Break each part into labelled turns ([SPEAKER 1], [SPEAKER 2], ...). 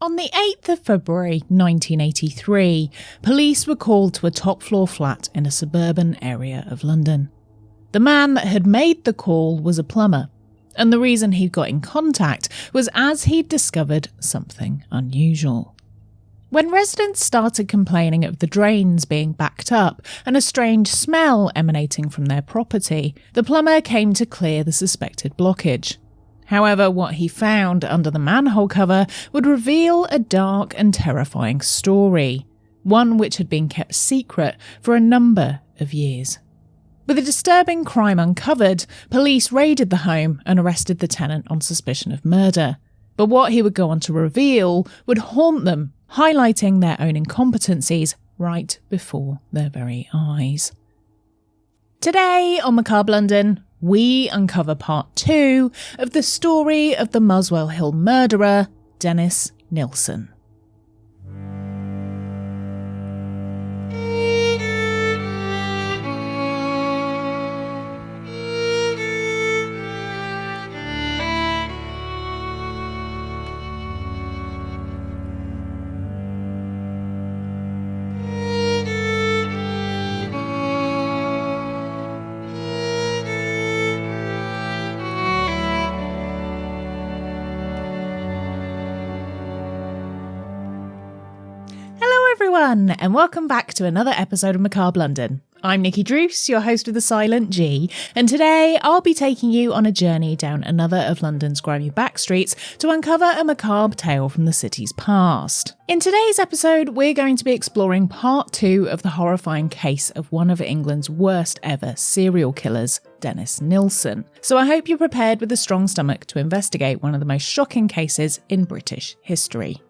[SPEAKER 1] On the 8th of February 1983, police were called to a top-floor flat in a suburban area of London. The man that had made the call was a plumber, and the reason he'd got in contact was as he'd discovered something unusual. When residents started complaining of the drains being backed up and a strange smell emanating from their property, the plumber came to clear the suspected blockage. However, what he found under the manhole cover would reveal a dark and terrifying story, one which had been kept secret for a number of years. With a disturbing crime uncovered, police raided the home and arrested the tenant on suspicion of murder. But what he would go on to reveal would haunt them, highlighting their own incompetencies right before their very eyes. Today on Macabre London, we uncover part 2 of the story of the Muswell Hill murderer, Dennis Nilsen. Everyone, and welcome back to another episode of Macabre London. I'm Nikki Druce, your host of the Silent G, and today I'll be taking you on a journey down another of London's grimy backstreets to uncover a macabre tale from the city's past. In today's episode, we're going to be exploring part 2 of the horrifying case of one of England's worst ever serial killers, Dennis Nilsen. So I hope you're prepared with a strong stomach to investigate one of the most shocking cases in British history.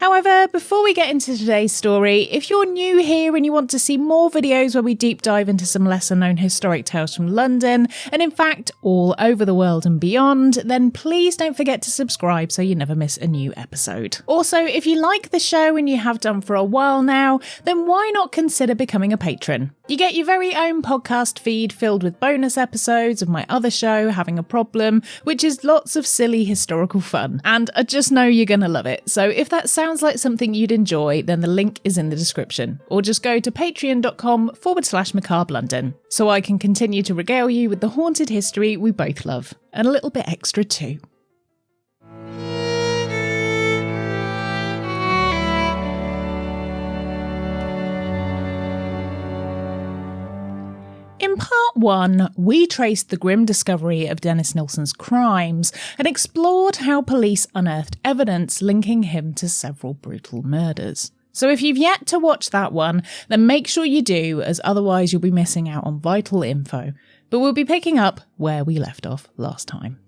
[SPEAKER 1] However, before we get into today's story, if you're new here and you want to see more videos where we deep dive into some lesser known historic tales from London, and in fact all over the world and beyond, then please don't forget to subscribe so you never miss a new episode. Also, if you like the show and you have done for a while now, then why not consider becoming a patron? You get your very own podcast feed filled with bonus episodes of my other show, Having a Problem, which is lots of silly historical fun, and I just know you're gonna love it. So if that sounds like something you'd enjoy, then the link is in the description, or just go to patreon.com/Macabre London, so I can continue to regale you with the haunted history we both love, and a little bit extra too. In part 1, we traced the grim discovery of Dennis Nilsen's crimes and explored how police unearthed evidence linking him to several brutal murders. So if you've yet to watch that one, then make sure you do, as otherwise you'll be missing out on vital info. But we'll be picking up where we left off last time.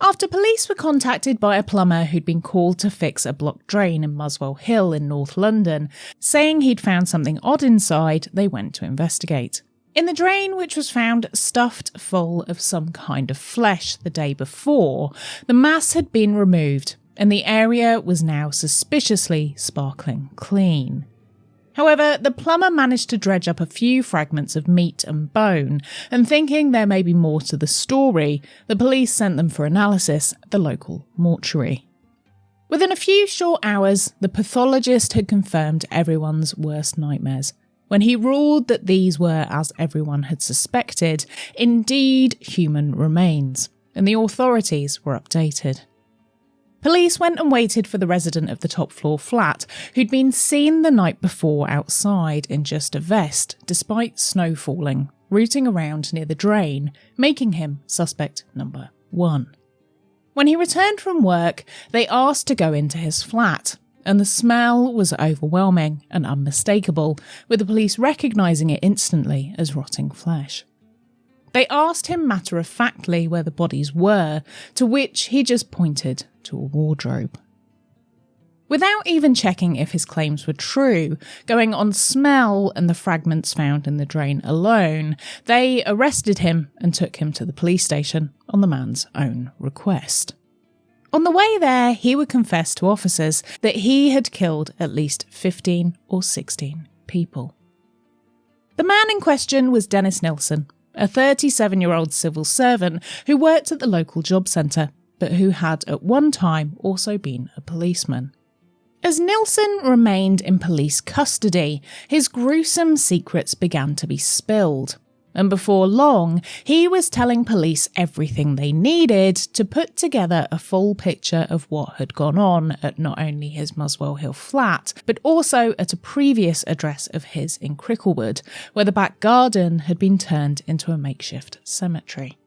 [SPEAKER 1] After police were contacted by a plumber who'd been called to fix a blocked drain in Muswell Hill in North London, saying he'd found something odd inside, they went to investigate. In the drain, which was found stuffed full of some kind of flesh the day before, the mass had been removed and the area was now suspiciously sparkling clean. However, the plumber managed to dredge up a few fragments of meat and bone, and thinking there may be more to the story, the police sent them for analysis at the local mortuary. Within a few short hours, the pathologist had confirmed everyone's worst nightmares, when he ruled that these were, as everyone had suspected, indeed human remains, and the authorities were updated. Police went and waited for the resident of the top-floor flat, who'd been seen the night before outside in just a vest, despite snow falling, rooting around near the drain, making him suspect number 1. When he returned from work, they asked to go into his flat, and the smell was overwhelming and unmistakable, with the police recognising it instantly as rotting flesh. They asked him matter-of-factly where the bodies were, to which he just pointed to a wardrobe. Without even checking if his claims were true, going on smell and the fragments found in the drain alone, they arrested him and took him to the police station on the man's own request. On the way there, he would confess to officers that he had killed at least 15 or 16 people. The man in question was Dennis Nilsen, a 37-year-old civil servant who worked at the local job centre, but who had at one time also been a policeman. As Nilsen remained in police custody, his gruesome secrets began to be spilled. And before long, he was telling police everything they needed to put together a full picture of what had gone on at not only his Muswell Hill flat, but also at a previous address of his in Cricklewood, where the back garden had been turned into a makeshift cemetery.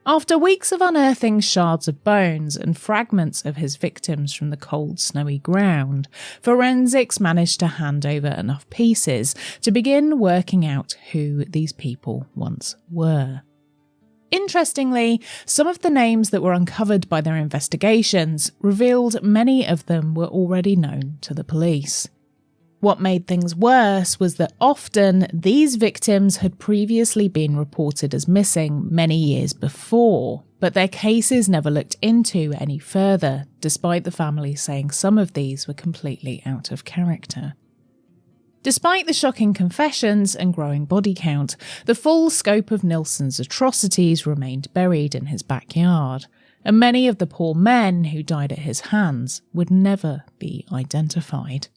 [SPEAKER 1] After weeks of unearthing shards of bones and fragments of his victims from the cold, snowy ground, forensics managed to hand over enough pieces to begin working out who these people once were. Interestingly, some of the names that were uncovered by their investigations revealed many of them were already known to the police. What made things worse was that often these victims had previously been reported as missing many years before, but their cases never looked into any further, despite the family saying some of these were completely out of character. Despite the shocking confessions and growing body count, the full scope of Nilsen's atrocities remained buried in his backyard, and many of the poor men who died at his hands would never be identified.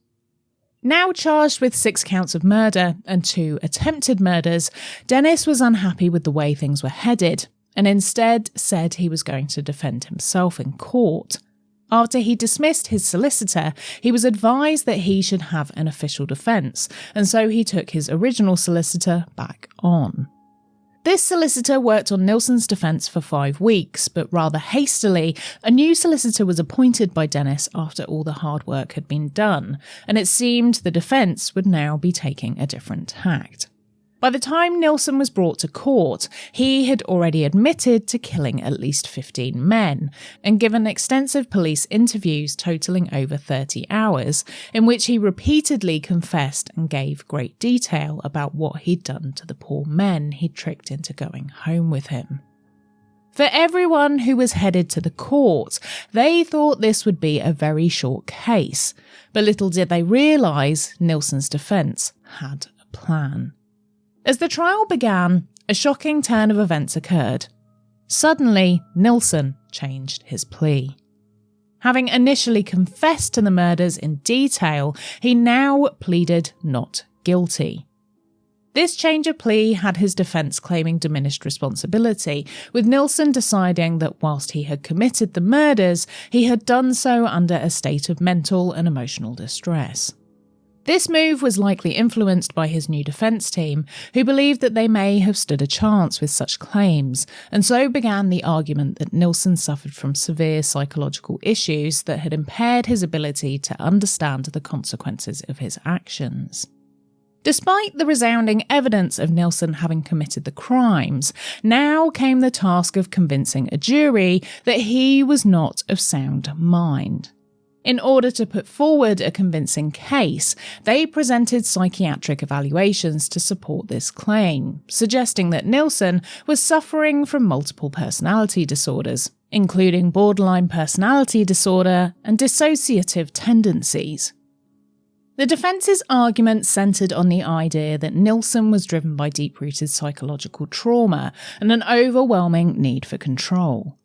[SPEAKER 1] Now charged with 6 counts of murder and 2 attempted murders, Dennis was unhappy with the way things were headed and instead said he was going to defend himself in court. After he dismissed his solicitor, he was advised that he should have an official defence, and so he took his original solicitor back on. This solicitor worked on Nilsen's defence for 5 weeks, but rather hastily, a new solicitor was appointed by Dennis after all the hard work had been done, and it seemed the defence would now be taking a different tact. By the time Nilsen was brought to court, he had already admitted to killing at least 15 men, and given extensive police interviews totalling over 30 hours, in which he repeatedly confessed and gave great detail about what he'd done to the poor men he'd tricked into going home with him. For everyone who was headed to the court, they thought this would be a very short case, but little did they realise Nilsen's defence had a plan. As the trial began, a shocking turn of events occurred. Suddenly, Nilsen changed his plea. Having initially confessed to the murders in detail, he now pleaded not guilty. This change of plea had his defence claiming diminished responsibility, with Nilsen deciding that whilst he had committed the murders, he had done so under a state of mental and emotional distress. This move was likely influenced by his new defence team, who believed that they may have stood a chance with such claims, and so began the argument that Nilsen suffered from severe psychological issues that had impaired his ability to understand the consequences of his actions. Despite the resounding evidence of Nilsen having committed the crimes, now came the task of convincing a jury that he was not of sound mind. In order to put forward a convincing case, they presented psychiatric evaluations to support this claim, suggesting that Nilsen was suffering from multiple personality disorders, including borderline personality disorder and dissociative tendencies. The defence's argument centred on the idea that Nilsen was driven by deep-rooted psychological trauma and an overwhelming need for control.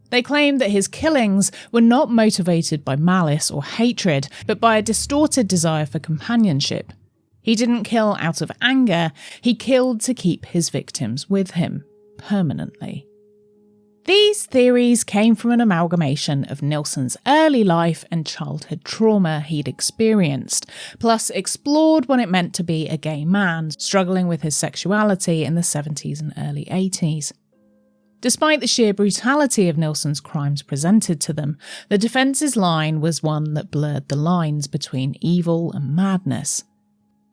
[SPEAKER 1] They claimed that his killings were not motivated by malice or hatred, but by a distorted desire for companionship. He didn't kill out of anger, he killed to keep his victims with him, permanently. These theories came from an amalgamation of Nilsen's early life and childhood trauma he'd experienced, plus explored what it meant to be a gay man struggling with his sexuality in the 70s and early 80s. Despite the sheer brutality of Nilsen's crimes presented to them, the defence's line was one that blurred the lines between evil and madness.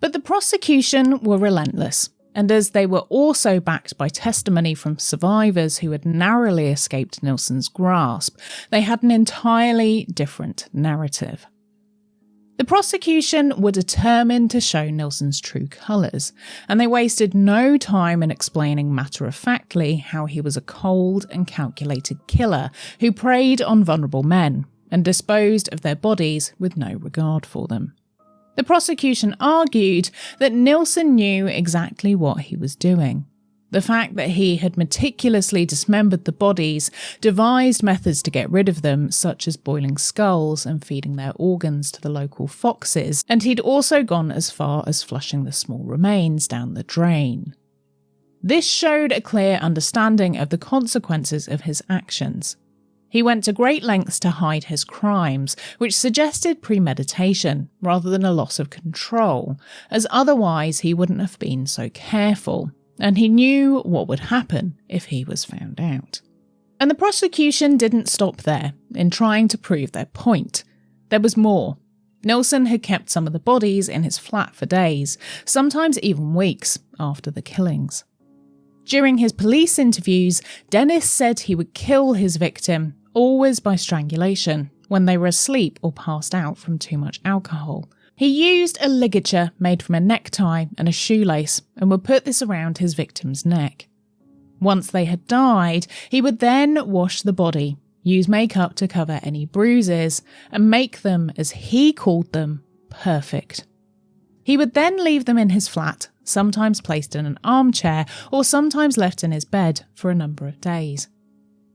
[SPEAKER 1] But the prosecution were relentless, and as they were also backed by testimony from survivors who had narrowly escaped Nilsen's grasp, they had an entirely different narrative. The prosecution were determined to show Nilsen's true colours, and they wasted no time in explaining matter-of-factly how he was a cold and calculated killer who preyed on vulnerable men and disposed of their bodies with no regard for them. The prosecution argued that Nilsen knew exactly what he was doing. The fact that he had meticulously dismembered the bodies, devised methods to get rid of them, such as boiling skulls and feeding their organs to the local foxes, and he'd also gone as far as flushing the small remains down the drain. This showed a clear understanding of the consequences of his actions. He went to great lengths to hide his crimes, which suggested premeditation rather than a loss of control, as otherwise he wouldn't have been so careful. And he knew what would happen if he was found out. And the prosecution didn't stop there in trying to prove their point. There was more. Nilsen had kept some of the bodies in his flat for days, sometimes even weeks after the killings. During his police interviews, Dennis said he would kill his victim, always by strangulation, when they were asleep or passed out from too much alcohol. He used a ligature made from a necktie and a shoelace and would put this around his victim's neck. Once they had died, he would then wash the body, use makeup to cover any bruises, and make them, as he called them, perfect. He would then leave them in his flat, sometimes placed in an armchair or sometimes left in his bed for a number of days.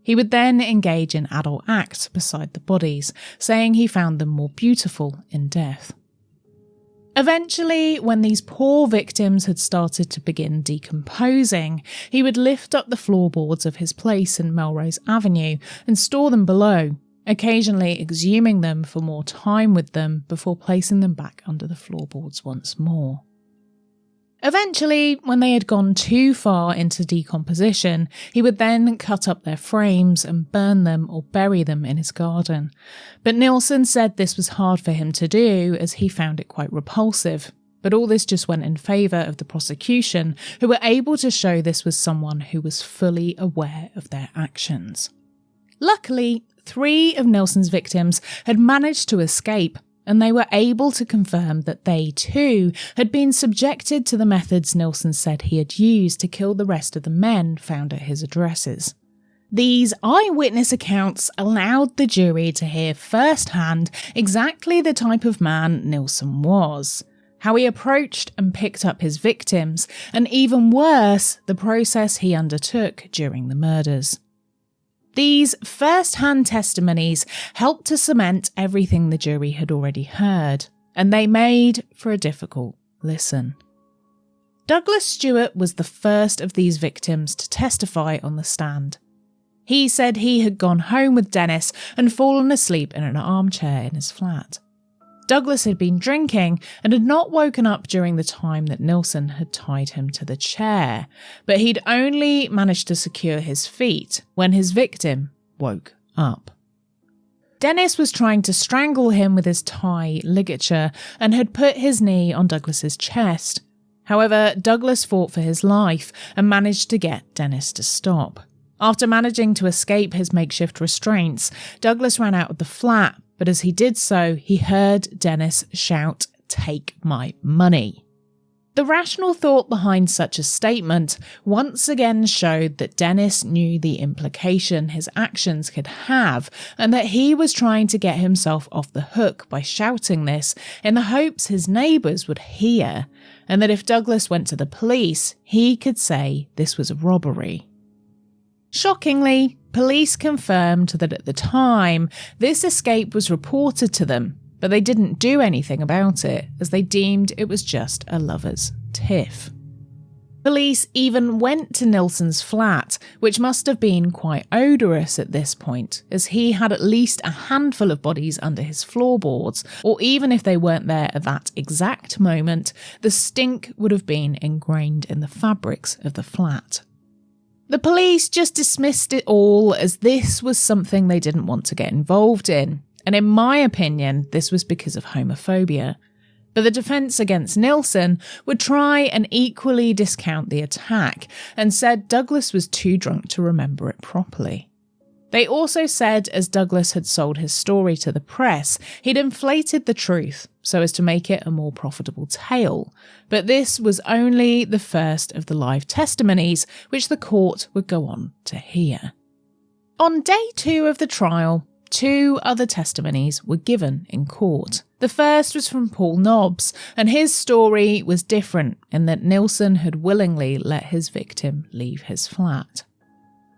[SPEAKER 1] He would then engage in adult acts beside the bodies, saying he found them more beautiful in death. Eventually, when these poor victims had started to begin decomposing, he would lift up the floorboards of his place in Melrose Avenue and store them below, occasionally exhuming them for more time with them before placing them back under the floorboards once more. Eventually, when they had gone too far into decomposition, he would then cut up their frames and burn them or bury them in his garden. But Nilsen said this was hard for him to do as he found it quite repulsive. But all this just went in favour of the prosecution, who were able to show this was someone who was fully aware of their actions. Luckily, 3 of Nilsen's victims had managed to escape, and they were able to confirm that they too had been subjected to the methods Nilsen said he had used to kill the rest of the men found at his addresses. These eyewitness accounts allowed the jury to hear firsthand exactly the type of man Nilsen was, how he approached and picked up his victims, and even worse, the process he undertook during the murders. These first-hand testimonies helped to cement everything the jury had already heard, and they made for a difficult listen. Douglas Stewart was the first of these victims to testify on the stand. He said he had gone home with Dennis and fallen asleep in an armchair in his flat. Douglas had been drinking and had not woken up during the time that Nilsen had tied him to the chair, but he'd only managed to secure his feet when his victim woke up. Dennis was trying to strangle him with his tie ligature and had put his knee on Douglas's chest. However, Douglas fought for his life and managed to get Dennis to stop. After managing to escape his makeshift restraints, Douglas ran out of the flat, but as he did so, he heard Dennis shout, "Take my money." The rational thought behind such a statement once again showed that Dennis knew the implication his actions could have, and that he was trying to get himself off the hook by shouting this in the hopes his neighbours would hear, and that if Douglas went to the police, he could say this was a robbery. Shockingly, police confirmed that at the time, this escape was reported to them, but they didn't do anything about it, as they deemed it was just a lover's tiff. Police even went to Nilsen's flat, which must have been quite odorous at this point, as he had at least a handful of bodies under his floorboards, or even if they weren't there at that exact moment, the stink would have been ingrained in the fabrics of the flat. The police just dismissed it all as this was something they didn't want to get involved in, and in my opinion, this was because of homophobia. But the defence against Nilsen would try and equally discount the attack and said Douglas was too drunk to remember it properly. They also said as Douglas had sold his story to the press, he'd inflated the truth so as to make it a more profitable tale, but this was only the first of the live testimonies which the court would go on to hear. On day 2 of the trial, 2 other testimonies were given in court. The first was from Paul Nobbs, and his story was different in that Nilsen had willingly let his victim leave his flat.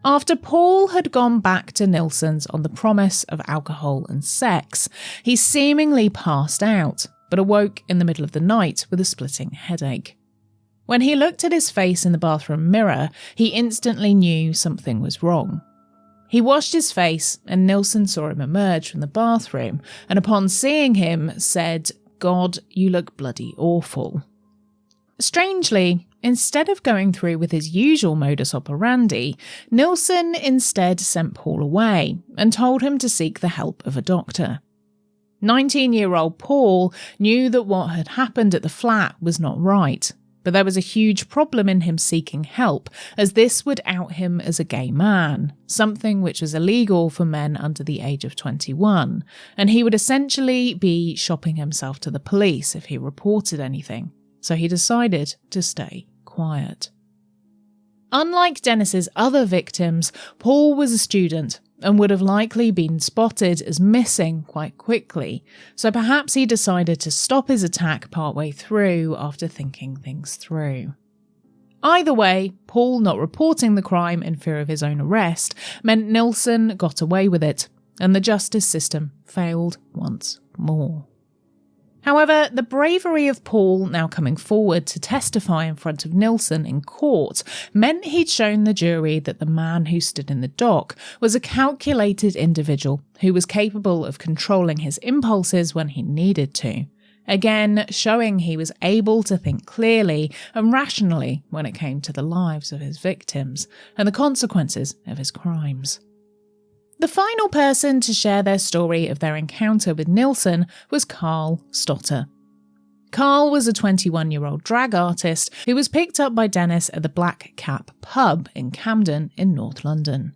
[SPEAKER 1] After Paul had gone back to Nilsen's on the promise of alcohol and sex, he seemingly passed out, but awoke in the middle of the night with a splitting headache. When he looked at his face in the bathroom mirror, he instantly knew something was wrong. He washed his face and Nilsen saw him emerge from the bathroom and upon seeing him said, "God, you look bloody awful." Strangely, instead of going through with his usual modus operandi, Nilsen instead sent Paul away and told him to seek the help of a doctor. 19-year-old Paul knew that what had happened at the flat was not right, but there was a huge problem in him seeking help, as this would out him as a gay man, something which was illegal for men under the age of 21, and he would essentially be shopping himself to the police if he reported anything, so he decided to stay quiet. Unlike Dennis's other victims, Paul was a student and would have likely been spotted as missing quite quickly, so perhaps he decided to stop his attack partway through after thinking things through. Either way, Paul not reporting the crime in fear of his own arrest meant Nilsen got away with it, and the justice system failed once more. However, the bravery of Paul now coming forward to testify in front of Nilsen in court meant he'd shown the jury that the man who stood in the dock was a calculated individual who was capable of controlling his impulses when he needed to, again showing he was able to think clearly and rationally when it came to the lives of his victims and the consequences of his crimes. The final person to share their story of their encounter with Nilsen was Carl Stotter. Carl was a 21-year-old drag artist who was picked up by Dennis at the Black Cap pub in Camden in North London.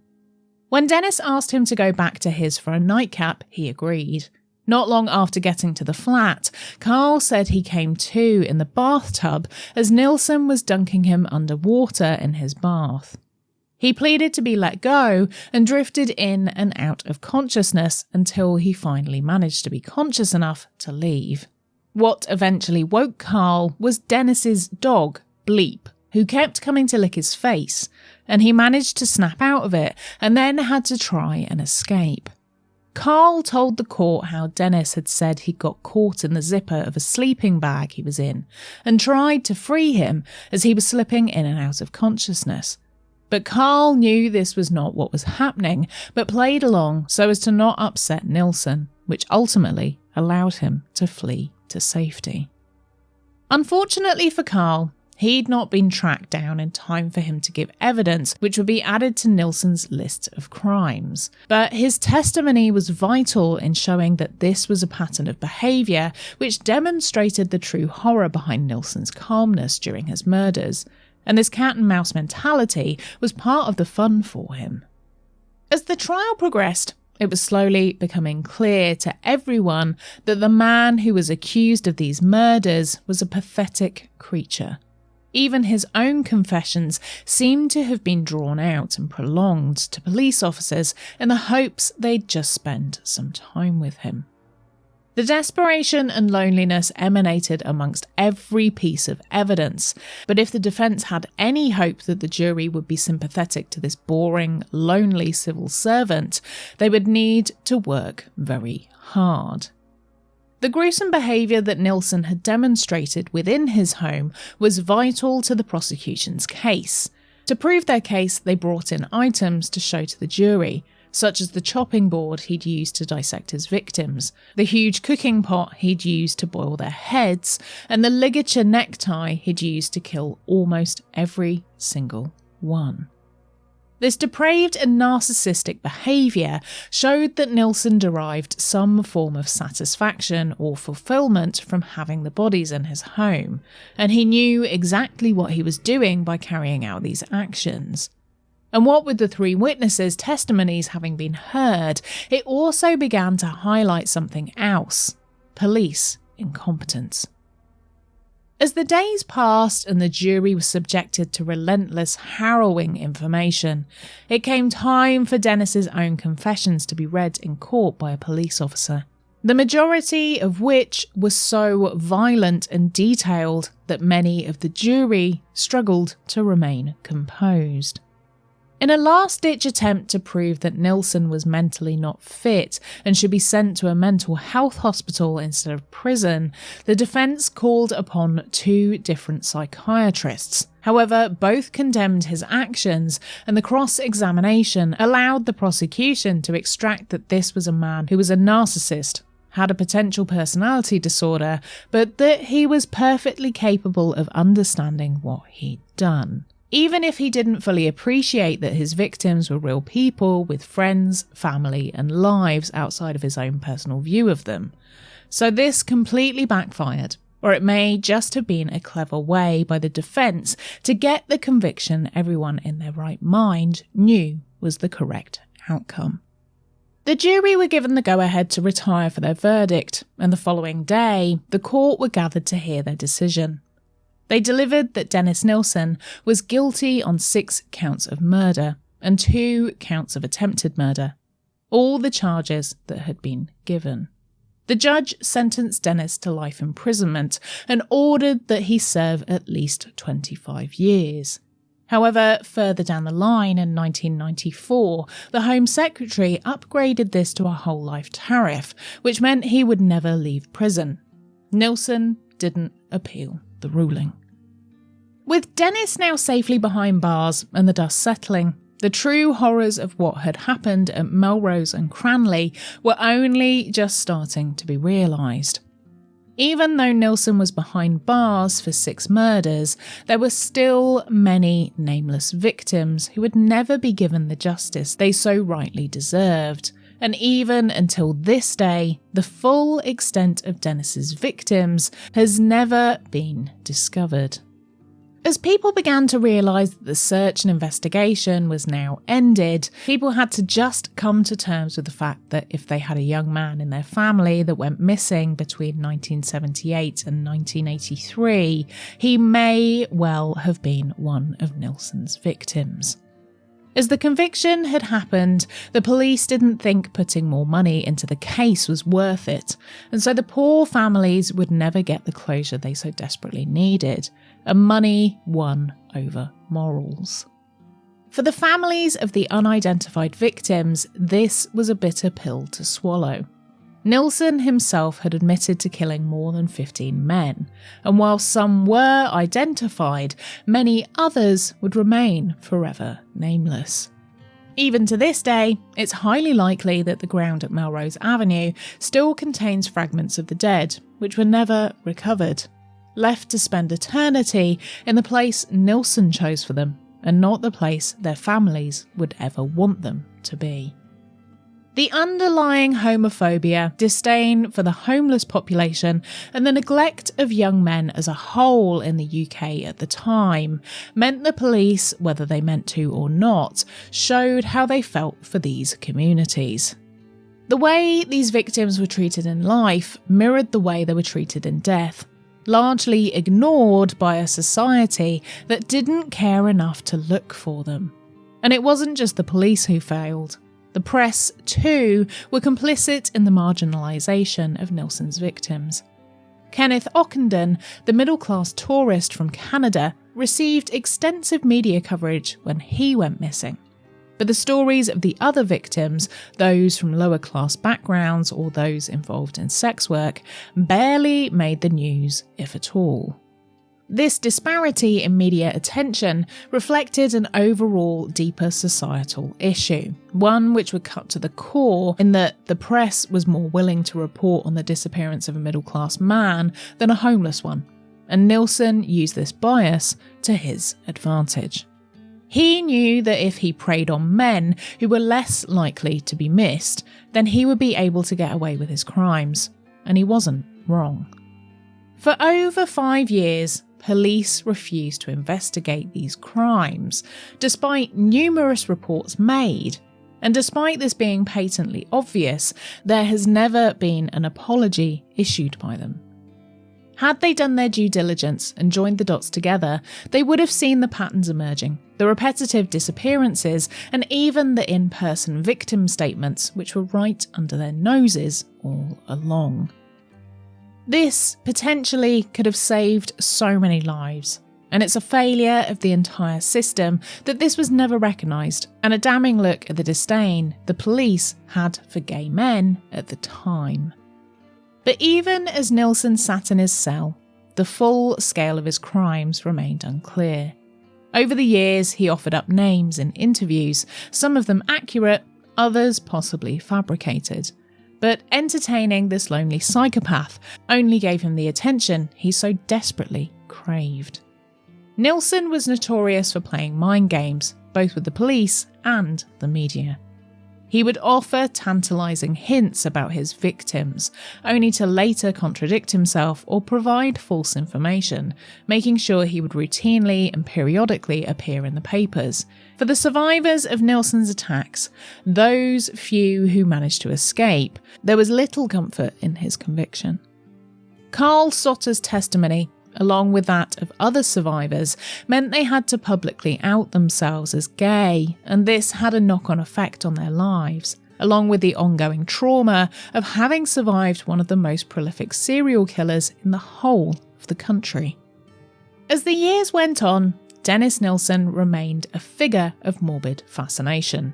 [SPEAKER 1] When Dennis asked him to go back to his for a nightcap, he agreed. Not long after getting to the flat, Carl said he came to in the bathtub as Nilsen was dunking him under water in his bath. He pleaded to be let go and drifted in and out of consciousness until he finally managed to be conscious enough to leave. What eventually woke Carl was Dennis's dog, Bleep, who kept coming to lick his face, and he managed to snap out of it and then had to try and escape. Carl told the court how Dennis had said he got caught in the zipper of a sleeping bag he was in and tried to free him as he was slipping in and out of consciousness. But Carl knew this was not what was happening, but played along so as to not upset Nilsen, which ultimately allowed him to flee to safety. Unfortunately for Carl, he'd not been tracked down in time for him to give evidence which would be added to Nilsen's list of crimes. But his testimony was vital in showing that this was a pattern of behaviour which demonstrated the true horror behind Nilsen's calmness during his murders. And this cat and mouse mentality was part of the fun for him. As the trial progressed, it was slowly becoming clear to everyone that the man who was accused of these murders was a pathetic creature. Even his own confessions seemed to have been drawn out and prolonged to police officers in the hopes they'd just spend some time with him. The desperation and loneliness emanated amongst every piece of evidence, but if the defence had any hope that the jury would be sympathetic to this boring, lonely civil servant, they would need to work very hard. The gruesome behaviour that Nilsen had demonstrated within his home was vital to the prosecution's case. To prove their case, they brought in items to show to the jury, such as the chopping board he'd used to dissect his victims, the huge cooking pot he'd used to boil their heads, and the ligature necktie he'd used to kill almost every single one. This depraved and narcissistic behaviour showed that Nilsen derived some form of satisfaction or fulfilment from having the bodies in his home, and he knew exactly what he was doing by carrying out these actions. And what with the 3 witnesses' testimonies having been heard, it also began to highlight something else: police incompetence. As the days passed and the jury was subjected to relentless, harrowing information, it came time for Dennis's own confessions to be read in court by a police officer, the majority of which was so violent and detailed that many of the jury struggled to remain composed. In a last-ditch attempt to prove that Nilsen was mentally not fit and should be sent to a mental health hospital instead of prison, the defence called upon 2 different psychiatrists. However, both condemned his actions, and the cross-examination allowed the prosecution to extract that this was a man who was a narcissist, had a potential personality disorder, but that he was perfectly capable of understanding what he'd done, even if he didn't fully appreciate that his victims were real people with friends, family, and lives outside of his own personal view of them. So this completely backfired, or it may just have been a clever way by the defence to get the conviction everyone in their right mind knew was the correct outcome. The jury were given the go-ahead to retire for their verdict, and the following day, the court were gathered to hear their decision. They delivered that Dennis Nilsen was guilty on 6 counts of murder and 2 counts of attempted murder, all the charges that had been given. The judge sentenced Dennis to life imprisonment and ordered that he serve at least 25 years. However, further down the line in 1994, the Home Secretary upgraded this to a whole life tariff, which meant he would never leave prison. Nilsen didn't appeal the ruling. With Dennis now safely behind bars and the dust settling, the true horrors of what had happened at Melrose and Cranley were only just starting to be realised. Even though Nilsen was behind bars for 6 murders, there were still many nameless victims who would never be given the justice they so rightly deserved. And even until this day, the full extent of Dennis's victims has never been discovered. As people began to realise that the search and investigation was now ended, people had to just come to terms with the fact that if they had a young man in their family that went missing between 1978 and 1983, he may well have been one of Nilsen's victims. As the conviction had happened, the police didn't think putting more money into the case was worth it, and so the poor families would never get the closure they so desperately needed, and money won over morals. For the families of the unidentified victims, this was a bitter pill to swallow. Nilsen himself had admitted to killing more than 15 men, and while some were identified, many others would remain forever nameless. Even to this day, it's highly likely that the ground at Melrose Avenue still contains fragments of the dead, which were never recovered, left to spend eternity in the place Nilsen chose for them, and not the place their families would ever want them to be. The underlying homophobia, disdain for the homeless population, and the neglect of young men as a whole in the UK at the time meant the police, whether they meant to or not, showed how they felt for these communities. The way these victims were treated in life mirrored the way they were treated in death, largely ignored by a society that didn't care enough to look for them. And it wasn't just the police who failed. The press, too, were complicit in the marginalisation of Nilsen's victims. Kenneth Ockenden, the middle-class tourist from Canada, received extensive media coverage when he went missing. But the stories of the other victims, those from lower-class backgrounds or those involved in sex work, barely made the news, if at all. This disparity in media attention reflected an overall deeper societal issue, one which would cut to the core in that the press was more willing to report on the disappearance of a middle-class man than a homeless one, and Nilsen used this bias to his advantage. He knew that if he preyed on men who were less likely to be missed, then he would be able to get away with his crimes, and he wasn't wrong. For over 5 years, police refused to investigate these crimes, despite numerous reports made, and despite this being patently obvious, there has never been an apology issued by them. Had they done their due diligence and joined the dots together, they would have seen the patterns emerging, the repetitive disappearances, and even the in-person victim statements, which were right under their noses all along. This potentially could have saved so many lives, and it's a failure of the entire system that this was never recognised, and a damning look at the disdain the police had for gay men at the time. But even as Nilsen sat in his cell, the full scale of his crimes remained unclear. Over the years, he offered up names in interviews, some of them accurate, others possibly fabricated. But entertaining this lonely psychopath only gave him the attention he so desperately craved. Nilsen was notorious for playing mind games, both with the police and the media. He would offer tantalising hints about his victims, only to later contradict himself or provide false information, making sure he would routinely and periodically appear in the papers. For the survivors of Nilsen's attacks, those few who managed to escape, there was little comfort in his conviction. Carl Sotter's testimony, along with that of other survivors, meant they had to publicly out themselves as gay, and this had a knock-on effect on their lives, along with the ongoing trauma of having survived one of the most prolific serial killers in the whole of the country. As the years went on, Dennis Nilsen remained a figure of morbid fascination.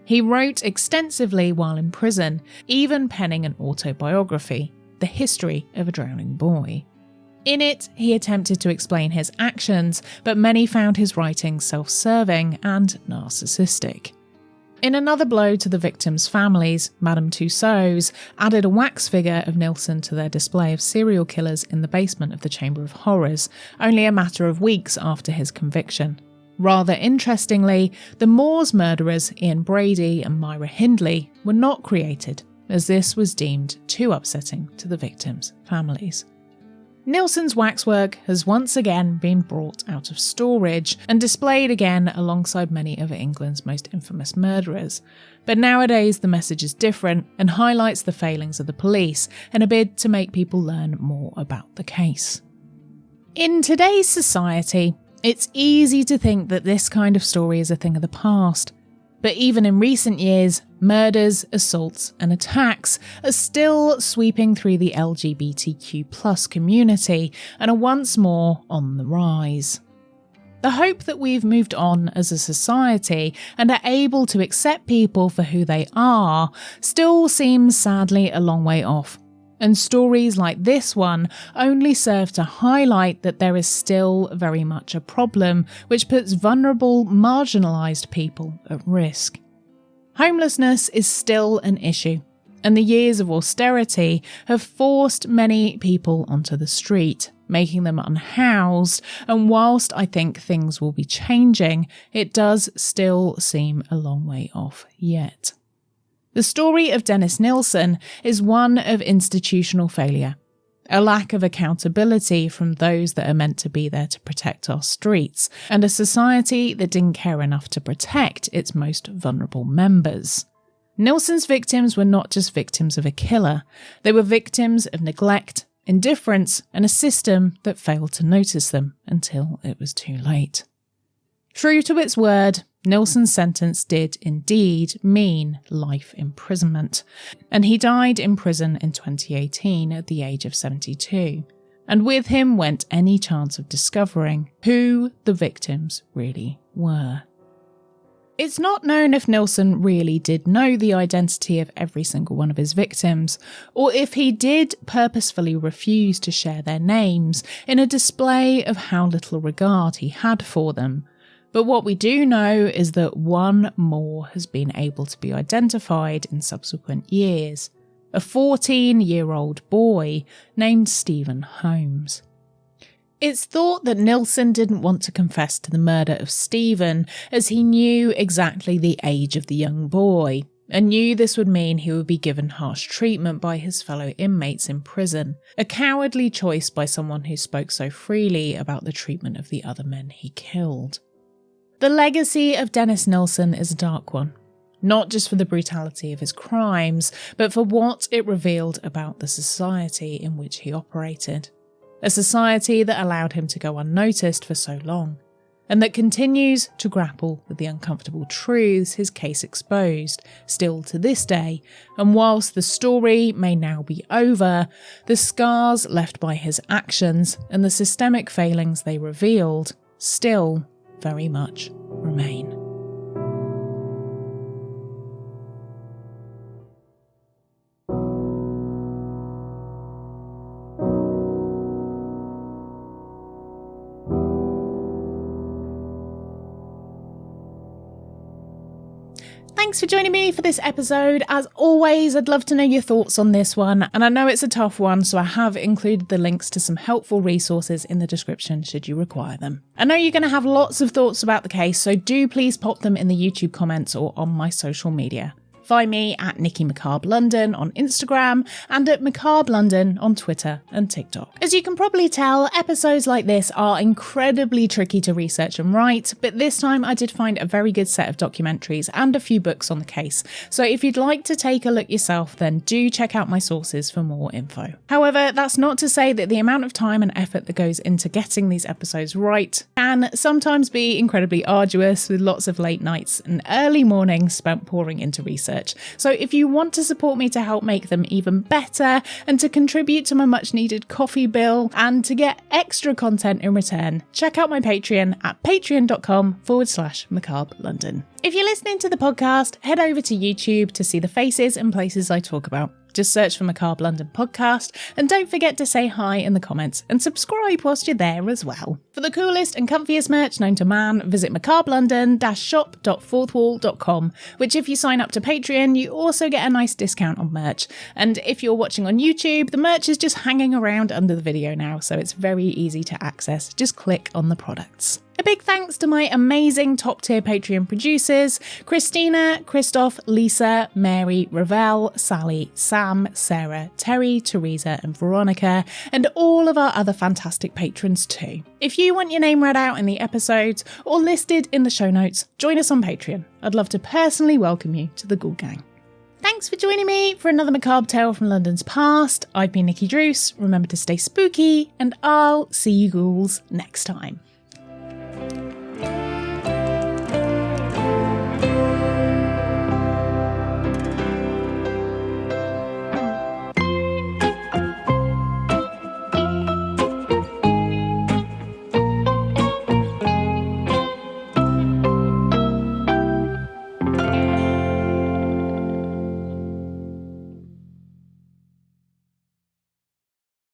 [SPEAKER 1] He wrote extensively while in prison, even penning an autobiography, The History of a Drowning Boy. In it, he attempted to explain his actions, but many found his writing self-serving and narcissistic. In another blow to the victims' families, Madame Tussauds added a wax figure of Nilsen to their display of serial killers in the basement of the Chamber of Horrors, only a matter of weeks after his conviction. Rather interestingly, the Moors murderers Ian Brady and Myra Hindley were not created, as this was deemed too upsetting to the victims' families. Nilsen's waxwork has once again been brought out of storage and displayed again alongside many of England's most infamous murderers. But nowadays the message is different and highlights the failings of the police in a bid to make people learn more about the case. In today's society, it's easy to think that this kind of story is a thing of the past. But even in recent years, murders, assaults and attacks are still sweeping through the LGBTQ+ community and are once more on the rise. The hope that we've moved on as a society and are able to accept people for who they are still seems sadly a long way off. And stories like this one only serve to highlight that there is still very much a problem which puts vulnerable, marginalised people at risk. Homelessness is still an issue, and the years of austerity have forced many people onto the street, making them unhoused, and whilst I think things will be changing, it does still seem a long way off yet. The story of Dennis Nilsen is one of institutional failure, a lack of accountability from those that are meant to be there to protect our streets, and a society that didn't care enough to protect its most vulnerable members. Nilsen's victims were not just victims of a killer, they were victims of neglect, indifference, and a system that failed to notice them until it was too late. True to its word, Nilsen's sentence did indeed mean life imprisonment, and he died in prison in 2018 at the age of 72, and with him went any chance of discovering who the victims really were. It's not known if Nilsen really did know the identity of every single one of his victims, or if he did purposefully refuse to share their names in a display of how little regard he had for them. But what we do know is that one more has been able to be identified in subsequent years, a 14-year-old boy named Stephen Holmes. It's thought that Nilsen didn't want to confess to the murder of Stephen as he knew exactly the age of the young boy, and knew this would mean he would be given harsh treatment by his fellow inmates in prison, a cowardly choice by someone who spoke so freely about the treatment of the other men he killed. The legacy of Dennis Nilsen is a dark one, not just for the brutality of his crimes, but for what it revealed about the society in which he operated. a society that allowed him to go unnoticed for so long, and that continues to grapple with the uncomfortable truths his case exposed, still to this day. And whilst the story may now be over, the scars left by his actions and the systemic failings they revealed still very much remain. Thanks for joining me for this episode. As always, I'd love to know your thoughts on this one, and I know it's a tough one, so I have included the links to some helpful resources in the description should you require them. I know you're going to have lots of thoughts about the case, so do please pop them in the YouTube comments or on my social media. Find me at Nikki Macabre London on Instagram and at Macabre London on Twitter and TikTok. As you can probably tell, episodes like this are incredibly tricky to research and write, but this time I did find a very good set of documentaries and a few books on the case. So if you'd like to take a look yourself, then do check out my sources for more info. However, that's not to say that the amount of time and effort that goes into getting these episodes right can sometimes be incredibly arduous, with lots of late nights and early mornings spent pouring into research. So if you want to support me to help make them even better and to contribute to my much needed coffee bill and to get extra content in return, check out my Patreon at patreon.com/Macabre London. If you're listening to the podcast, head over to YouTube to see the faces and places I talk about. Just search for Macabre London Podcast, and don't forget to say hi in the comments and subscribe whilst you're there as well. For the coolest and comfiest merch known to man, visit macabrelondon-shop.fourthwall.com, which if you sign up to Patreon, you also get a nice discount on merch. And if you're watching on YouTube, the merch is just hanging around under the video now, so it's very easy to access. Just click on the products. A big thanks to my amazing top-tier Patreon producers, Christina, Christoph, Lisa, Mary, Ravel, Sally, Sam, Sarah, Terry, Teresa and Veronica, and all of our other fantastic patrons too. If you want your name read out in the episodes or listed in the show notes, join us on Patreon. I'd love to personally welcome you to the Ghoul Gang. Thanks for joining me for another macabre tale from London's past. I've been Nikki Druce. Remember to stay spooky, and I'll see you ghouls next time.